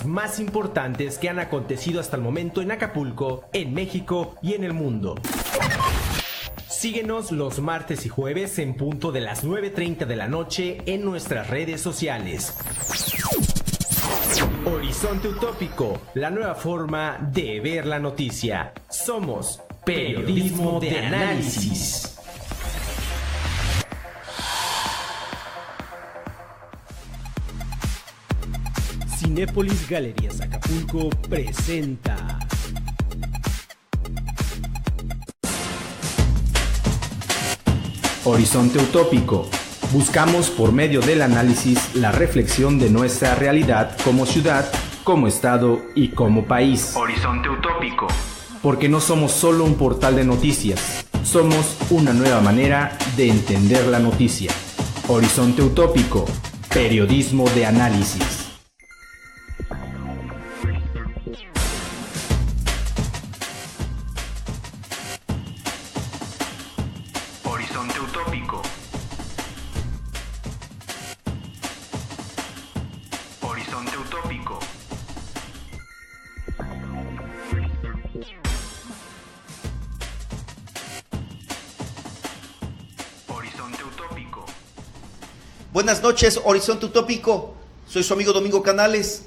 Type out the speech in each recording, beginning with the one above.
hechos más importantes que han acontecido hasta el momento en Acapulco, en México y en el mundo. Síguenos los martes y jueves en punto de las 9:30 de la noche en nuestras redes sociales. Horizonte Utópico, la nueva forma de ver la noticia. Somos Periodismo de Análisis. Cinépolis Galerías Acapulco presenta Horizonte Utópico. Buscamos por medio del análisis la reflexión de nuestra realidad como ciudad, como estado y como país. Horizonte Utópico. Porque no somos solo un portal de noticias, somos una nueva manera de entender la noticia. Horizonte Utópico, periodismo de análisis. Horizonte Utópico. Horizonte Utópico. Horizonte Utópico. Buenas noches, Horizonte Utópico. Soy su amigo Domingo Canales.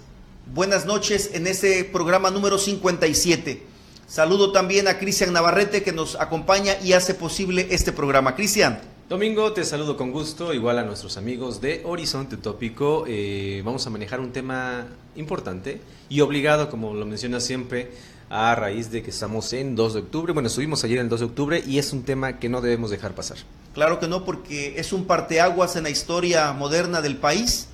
Buenas noches en este programa número 57. Saludo también a Cristian Navarrete, que nos acompaña y hace posible este programa. Cristian. Domingo, te saludo con gusto, igual a nuestros amigos de Horizonte Utópico. Vamos a manejar un tema importante y obligado, como lo menciona siempre, a raíz de que estamos en 2 de octubre. Bueno, estuvimos ayer en el 2 de octubre y es un tema que no debemos dejar pasar. Claro que no, porque es un parteaguas en la historia moderna del país.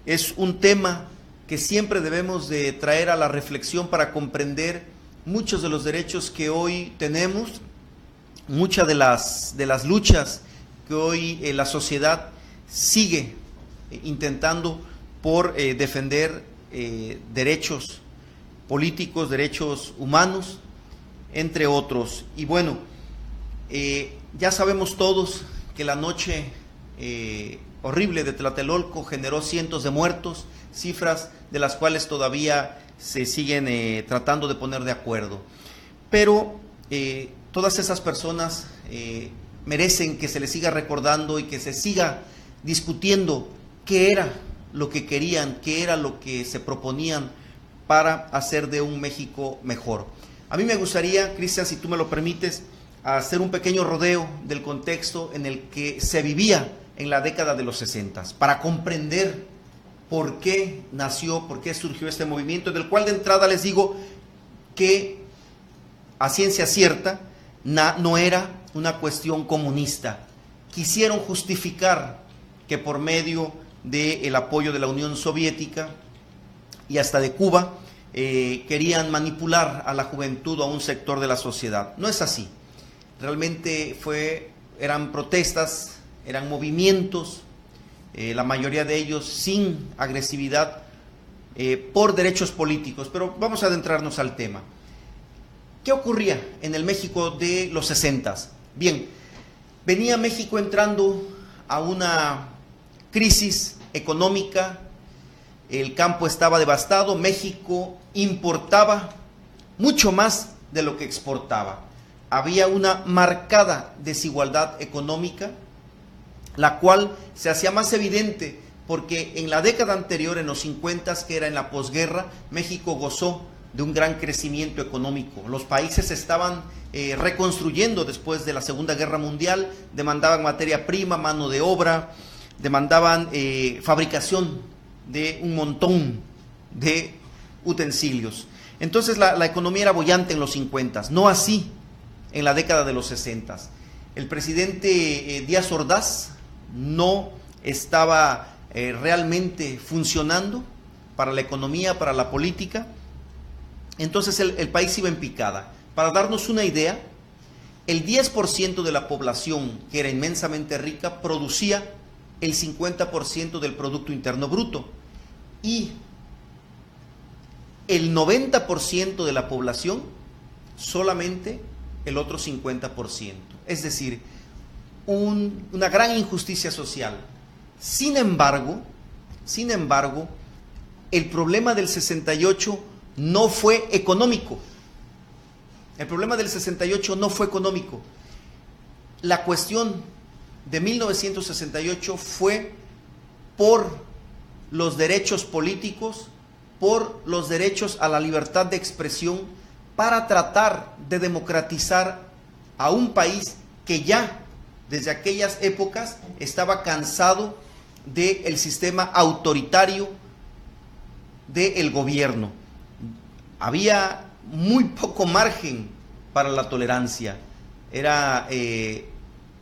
Es un tema que siempre debemos de traer a la reflexión para comprender muchos de los derechos que hoy tenemos, muchas de las luchas que hoy la sociedad sigue intentando por defender derechos políticos, derechos humanos, entre otros. Y bueno, ya sabemos todos que la noche horrible de Tlatelolco generó cientos de muertos, cifras de las cuales todavía se siguen tratando de poner de acuerdo. Pero todas esas personas merecen que se les siga recordando y que se siga discutiendo qué era lo que querían, qué era lo que se proponían para hacer de un México mejor. A mí me gustaría, Cristian, si tú me lo permites, hacer un pequeño rodeo del contexto en el que se vivía en la década de los 60, para comprender por qué nació, por qué surgió este movimiento, del cual de entrada les digo que a ciencia cierta no era una cuestión comunista. Quisieron justificar que por medio del apoyo de la Unión Soviética y hasta de Cuba querían manipular a la juventud o a un sector de la sociedad. No es así. Realmente eran protestas, eran movimientos, la mayoría de ellos sin agresividad, por derechos políticos. Pero vamos a adentrarnos al tema. ¿Qué ocurría en el México de los 60? Bien, venía México entrando a una crisis económica, el campo estaba devastado, México importaba mucho más de lo que exportaba. Había una marcada desigualdad económica, la cual se hacía más evidente porque en la década anterior, en los 50, que era en la posguerra, México gozó de un gran crecimiento económico. Los países estaban reconstruyendo después de la Segunda Guerra Mundial, demandaban materia prima, mano de obra, demandaban fabricación de un montón de utensilios. Entonces la economía era boyante en los 50, no así en la década de los 60. El presidente Díaz Ordaz no estaba realmente funcionando para la economía, para la política. Entonces el país iba en picada. Para darnos una idea, el 10% de la población, que era inmensamente rica, producía el 50% del Producto Interno Bruto. Y el 90% de la población, solamente el otro 50%. Es decir, una gran injusticia social. Sin embargo, el problema del 68 no fue económico. El problema del 68 no fue económico. La cuestión de 1968 fue por los derechos políticos, por los derechos a la libertad de expresión, para tratar de democratizar a un país que ya desde aquellas épocas estaba cansado del sistema autoritario del gobierno. Había muy poco margen para la tolerancia. Era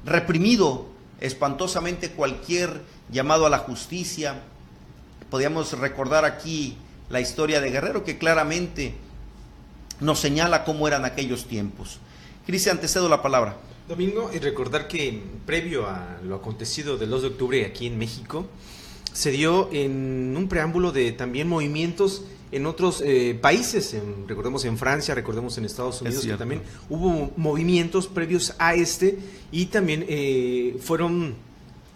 reprimido espantosamente cualquier llamado a la justicia. Podríamos recordar aquí la historia de Guerrero, que claramente nos señala cómo eran aquellos tiempos. Cristian, te cedo la palabra. Domingo, y recordar que previo a lo acontecido del 2 de octubre aquí en México, se dio en un preámbulo de también movimientos en otros países, recordemos en Francia, recordemos en Estados Unidos, que también hubo movimientos previos a este, y también fueron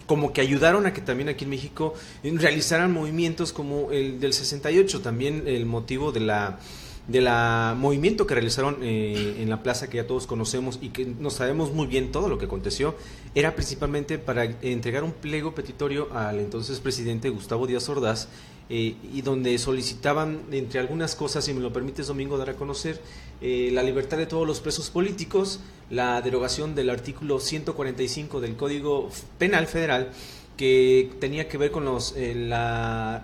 como que ayudaron a que también aquí en México realizaran movimientos como el del 68, también el motivo de la movimiento que realizaron en la plaza que ya todos conocemos y que no sabemos muy bien todo lo que aconteció, era principalmente para entregar un pliego petitorio al entonces presidente Gustavo Díaz Ordaz, y donde solicitaban, entre algunas cosas, si me lo permites, Domingo, dar a conocer la libertad de todos los presos políticos, la derogación del artículo 145 del Código Penal Federal, que tenía que ver con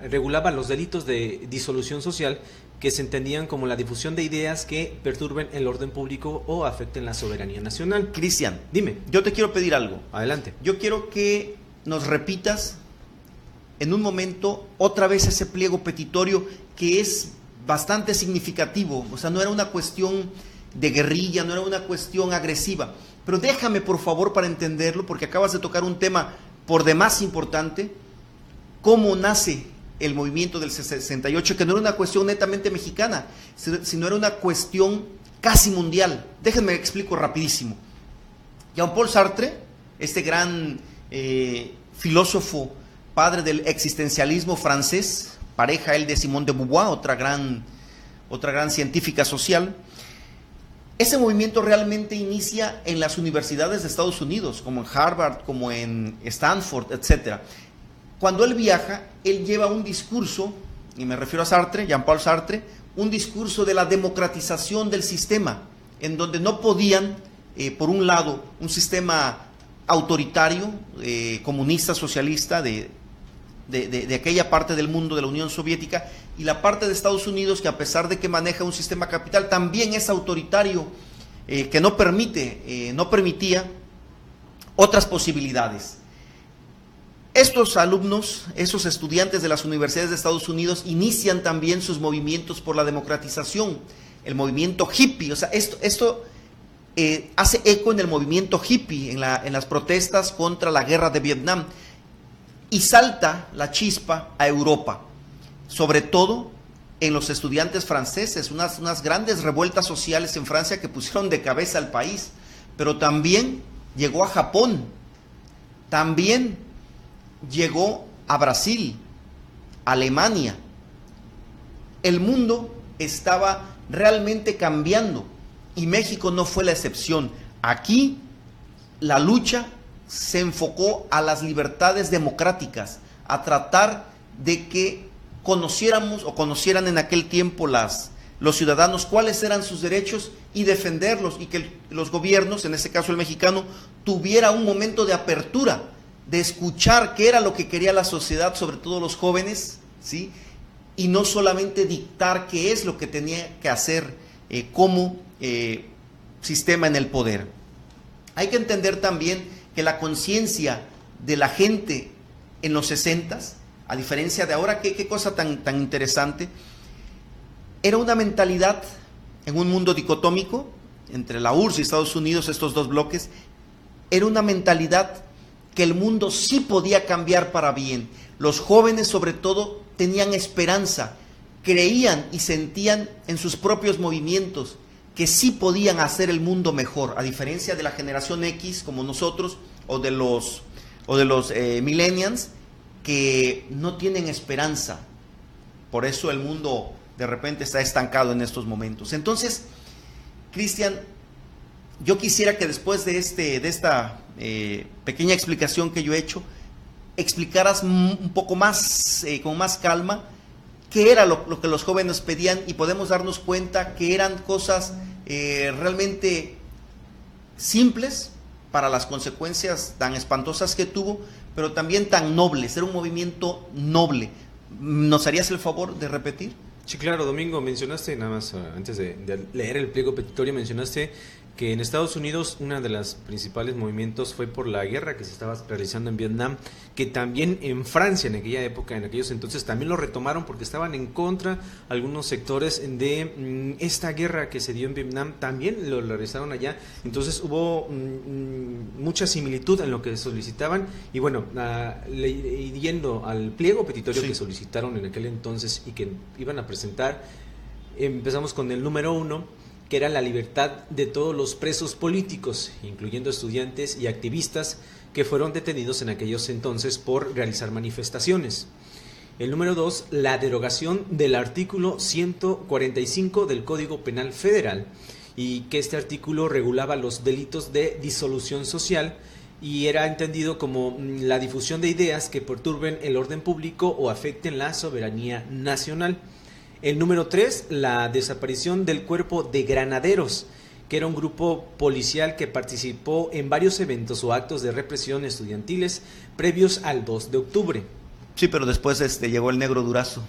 regulaba los delitos de disolución social, que se entendían como la difusión de ideas que perturben el orden público o afecten la soberanía nacional. Cristian, dime. Yo te quiero pedir algo. Adelante. Yo quiero que nos repitas en un momento otra vez ese pliego petitorio, que es bastante significativo. O sea, no era una cuestión de guerrilla, no era una cuestión agresiva. Pero déjame, por favor, para entenderlo, porque acabas de tocar un tema por demás importante, cómo nace el movimiento del 68, que no era una cuestión netamente mexicana, sino era una cuestión casi mundial. Déjenme explico rapidísimo. Jean-Paul Sartre, este gran filósofo, padre del existencialismo francés, pareja él de Simone de Beauvoir, otra gran científica social. Ese movimiento realmente inicia en las universidades de Estados Unidos, como en Harvard, como en Stanford, etcétera. Cuando él viaja, él lleva un discurso, y me refiero a Sartre, Jean-Paul Sartre, un discurso de la democratización del sistema, en donde no podían, por un lado, un sistema autoritario, comunista, socialista, de aquella parte del mundo de la Unión Soviética, y la parte de Estados Unidos, que a pesar de que maneja un sistema capital, también es autoritario, que no permitía otras posibilidades. Estos alumnos, esos estudiantes de las universidades de Estados Unidos inician también sus movimientos por la democratización, el movimiento hippie. O sea, esto hace eco en el movimiento hippie, en las protestas contra la guerra de Vietnam, y salta la chispa a Europa, sobre todo en los estudiantes franceses, unas grandes revueltas sociales en Francia que pusieron de cabeza al país, pero también llegó a Japón, también llegó a Brasil, Alemania. El mundo estaba realmente cambiando y México no fue la excepción. Aquí la lucha se enfocó a las libertades democráticas, a tratar de que conociéramos o conocieran en aquel tiempo los ciudadanos cuáles eran sus derechos y defenderlos, y que los gobiernos, en este caso el mexicano, tuviera un momento de apertura, de escuchar qué era lo que quería la sociedad, sobre todo los jóvenes, ¿sí? Y no solamente dictar qué es lo que tenía que hacer como sistema en el poder. Hay que entender también que la conciencia de la gente en los 60s, a diferencia de ahora, qué cosa tan interesante, era una mentalidad en un mundo dicotómico entre la URSS y Estados Unidos, estos dos bloques, era una mentalidad que el mundo sí podía cambiar para bien. Los jóvenes, sobre todo, tenían esperanza, creían y sentían en sus propios movimientos que sí podían hacer el mundo mejor, a diferencia de la generación X como nosotros, o de los millennials, que no tienen esperanza. por eso el mundo de repente está estancado en estos momentos. Entonces, Cristian, yo quisiera que después de esta pequeña explicación que yo he hecho, explicaras un poco más, con más calma, qué era lo que los jóvenes pedían, y podemos darnos cuenta que eran cosas realmente simples para las consecuencias tan espantosas que tuvo, pero también tan nobles. Era un movimiento noble. ¿Nos harías el favor de repetir? Sí, claro, Domingo, mencionaste, nada más antes de leer el pliego petitorio, mencionaste que en Estados Unidos uno de los principales movimientos fue por la guerra que se estaba realizando en Vietnam, que también en Francia en aquella época, en aquellos entonces, también lo retomaron porque estaban en contra algunos sectores de esta guerra que se dio en Vietnam, también lo realizaron allá. Entonces hubo mucha similitud en lo que solicitaban, y bueno, yendo al pliego petitorio que solicitaron en aquel entonces y que iban a presentar, empezamos con el número 1, que era la libertad de todos los presos políticos, incluyendo estudiantes y activistas que fueron detenidos en aquellos entonces por realizar manifestaciones. El número 2, la derogación del artículo 145 del Código Penal Federal, y que este artículo regulaba los delitos de disolución social y era entendido como la difusión de ideas que perturben el orden público o afecten la soberanía nacional. El número 3, la desaparición del Cuerpo de Granaderos, que era un grupo policial que participó en varios eventos o actos de represión estudiantiles previos al 2 de octubre. Sí, pero después llegó el Negro Durazo.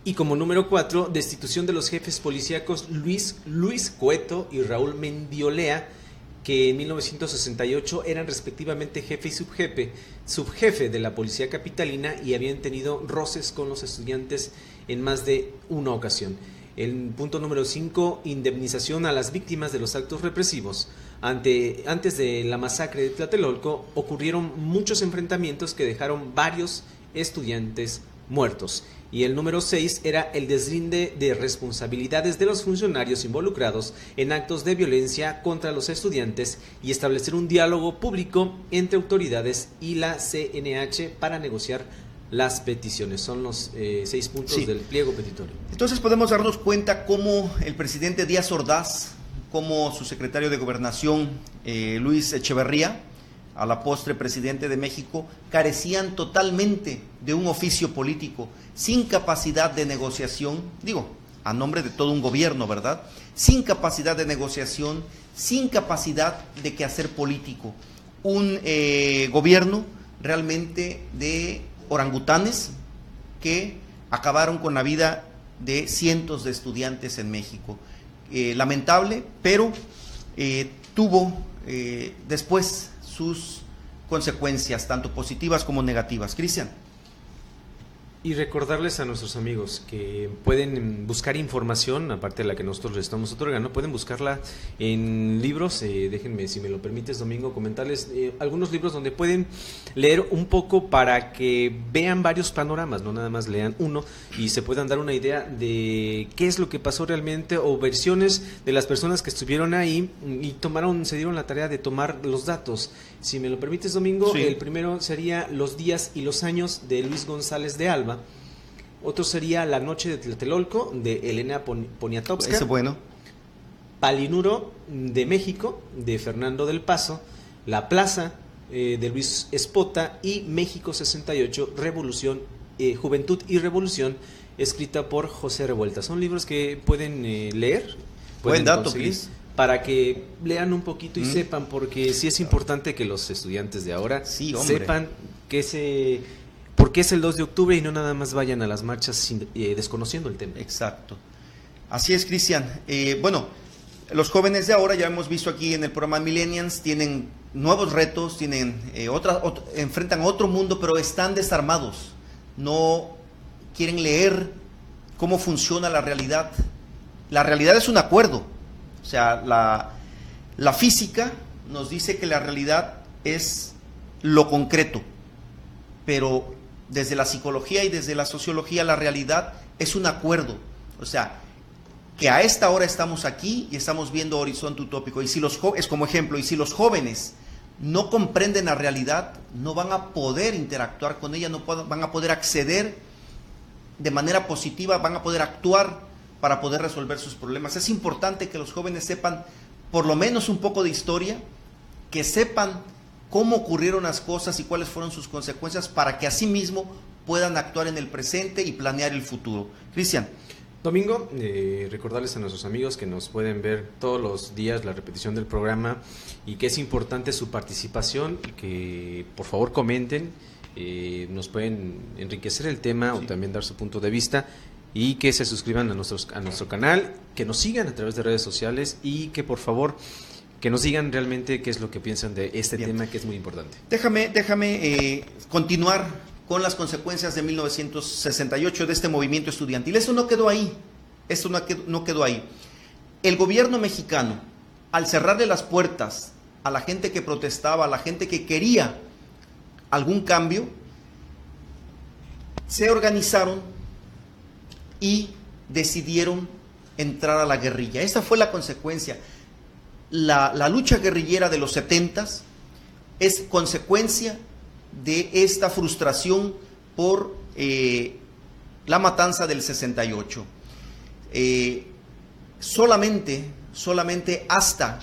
Y como número 4, destitución de los jefes policíacos Luis Cueto y Raúl Mendiolea, que en 1968 eran respectivamente jefe y subjefe de la policía capitalina y habían tenido roces con los estudiantes en más de una ocasión. El punto número 5, indemnización a las víctimas de los actos represivos. Antes de la masacre de Tlatelolco ocurrieron muchos enfrentamientos que dejaron varios estudiantes muertos. Y el número 6 era el deslinde de responsabilidades de los funcionarios involucrados en actos de violencia contra los estudiantes y establecer un diálogo público entre autoridades y la CNH para negociar las peticiones. Son los 6 puntos del pliego petitorio. Entonces podemos darnos cuenta cómo el presidente Díaz Ordaz, como su secretario de Gobernación Luis Echeverría, a la postre presidente de México, carecían totalmente de un oficio político, sin capacidad de negociación, digo, a nombre de todo un gobierno, ¿verdad? Sin capacidad de negociación, sin capacidad de quehacer político. Un gobierno realmente de orangutanes que acabaron con la vida de cientos de estudiantes en México. Lamentable, pero tuvo después sus consecuencias, tanto positivas como negativas. Cristian. Y recordarles a nuestros amigos que pueden buscar información, aparte de la que nosotros les estamos otorgando, pueden buscarla en libros. Déjenme, si me lo permites, Domingo, comentarles algunos libros donde pueden leer un poco para que vean varios panoramas, no nada más lean uno, y se puedan dar una idea de qué es lo que pasó realmente, o versiones de las personas que estuvieron ahí y se dieron la tarea de tomar los datos. Si me lo permites, Domingo, el primero sería Los días y los años, de Luis González de Alba. Otro sería La noche de Tlatelolco, de Elena Poniatowska. Ese bueno. Palinuro, de México, de Fernando del Paso. La plaza, de Luis Espota. Y México 68, Revolución, Juventud y Revolución, escrita por José Revuelta. Son libros que pueden leer. Buen dato, Cris. Para que lean un poquito y sepan, porque sí es importante que los estudiantes de ahora sepan por qué es el 2 de octubre y no nada más vayan a las marchas desconociendo el tema. Exacto. Así es, Cristian. Bueno, los jóvenes de ahora, ya hemos visto aquí en el programa Millennials, tienen nuevos retos, enfrentan otro mundo, pero están desarmados. No quieren leer cómo funciona la realidad. La realidad es un acuerdo. O sea, la física nos dice que la realidad es lo concreto, pero desde la psicología y desde la sociología la realidad es un acuerdo. O sea, que a esta hora estamos aquí y estamos viendo Horizonte Utópico, y si es como ejemplo, y si los jóvenes no comprenden la realidad, no van a poder interactuar con ella, no van a poder acceder de manera positiva, van a poder actuar para poder resolver sus problemas. Es importante que los jóvenes sepan por lo menos un poco de historia, que sepan cómo ocurrieron las cosas y cuáles fueron sus consecuencias para que asimismo puedan actuar en el presente y planear el futuro. Cristian. Domingo, recordarles a nuestros amigos que nos pueden ver todos los días la repetición del programa y que es importante su participación, que por favor comenten, nos pueden enriquecer el tema o también dar su punto de vista, y que se suscriban a nuestro canal, que nos sigan a través de redes sociales y que por favor que nos digan realmente qué es lo que piensan de este tema, que es muy importante. Déjame continuar con las consecuencias de 1968 de este movimiento estudiantil. Eso no quedó ahí, no quedó ahí. El gobierno mexicano, al cerrarle las puertas a la gente que protestaba, a la gente que quería algún cambio, se organizaron y decidieron entrar a la guerrilla. Esa fue la consecuencia. La lucha guerrillera de los 70s es consecuencia de esta frustración por la matanza del 68. Solamente hasta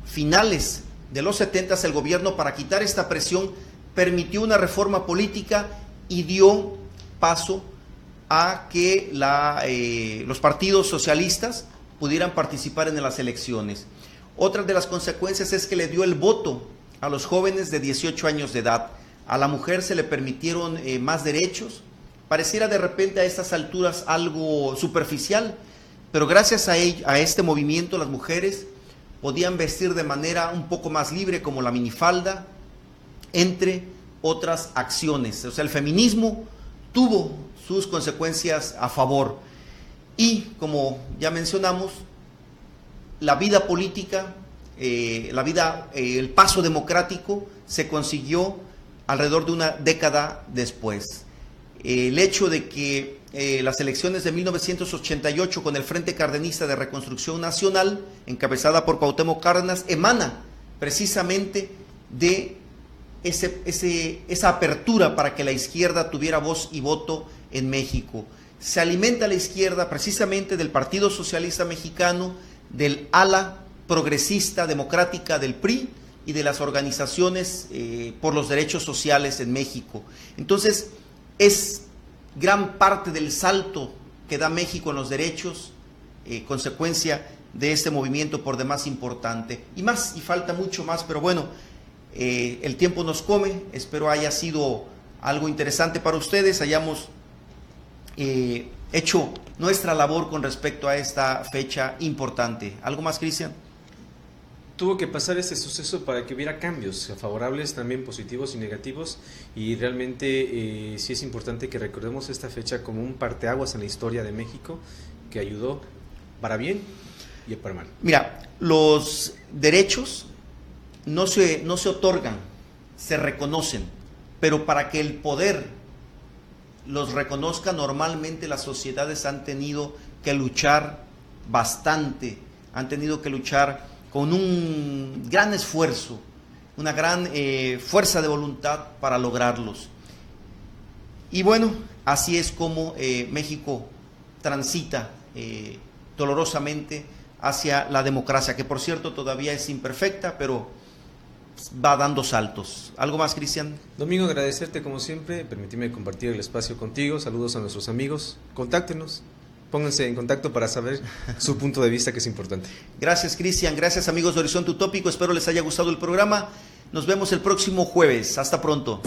finales de los 70s el gobierno, para quitar esta presión, permitió una reforma política y dio paso a que los partidos socialistas pudieran participar en las elecciones. Otra de las consecuencias es que le dio el voto a los jóvenes de 18 años de edad. A la mujer se le permitieron más derechos. Pareciera de repente a estas alturas algo superficial, pero gracias a este movimiento las mujeres podían vestir de manera un poco más libre, como la minifalda, entre otras acciones. O sea, el feminismo tuvo sus consecuencias a favor. Y, como ya mencionamos, la vida política, el paso democrático se consiguió alrededor de una década después. El hecho de que las elecciones de 1988 con el Frente Cardenista de Reconstrucción Nacional, encabezada por Cuauhtémoc Cárdenas, emana precisamente de esa apertura para que la izquierda tuviera voz y voto en México. Se alimenta la izquierda precisamente del Partido Socialista Mexicano, del ala progresista democrática del PRI y de las organizaciones por los derechos sociales en México. Entonces, es gran parte del salto que da México en los derechos, consecuencia de este movimiento por demás importante. Y falta mucho más, pero bueno, el tiempo nos come. Espero haya sido algo interesante para ustedes, hayamos hecho nuestra labor con respecto a esta fecha importante. ¿Algo más, Cristian? Tuvo que pasar este suceso para que hubiera cambios favorables, también positivos y negativos, y realmente sí es importante que recordemos esta fecha como un parteaguas en la historia de México, que ayudó para bien y para mal. Mira, los derechos no se otorgan, se reconocen, pero para que el poder los reconozca, normalmente las sociedades han tenido que luchar bastante, han tenido que luchar con un gran esfuerzo, una gran fuerza de voluntad para lograrlos. Y bueno, así es como México transita dolorosamente hacia la democracia, que por cierto todavía es imperfecta, pero va dando saltos. ¿Algo más, Cristian? Domingo, agradecerte como siempre, permíteme compartir el espacio contigo. Saludos a nuestros amigos, contáctenos, pónganse en contacto para saber su punto de vista, que es importante. Gracias, Cristian, gracias amigos de Horizonte Utópico, espero les haya gustado el programa. Nos vemos el próximo jueves, hasta pronto.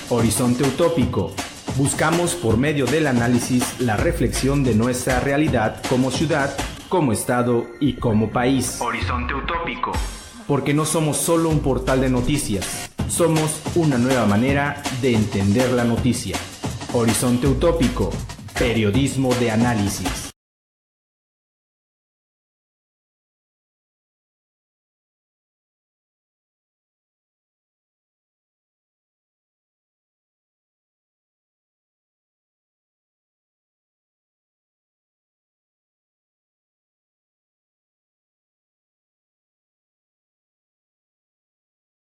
Horizonte Utópico. Buscamos por medio del análisis la reflexión de nuestra realidad como ciudad, como estado y como país. Horizonte Utópico. Porque no somos solo un portal de noticias, somos una nueva manera de entender la noticia. Horizonte Utópico, periodismo de análisis.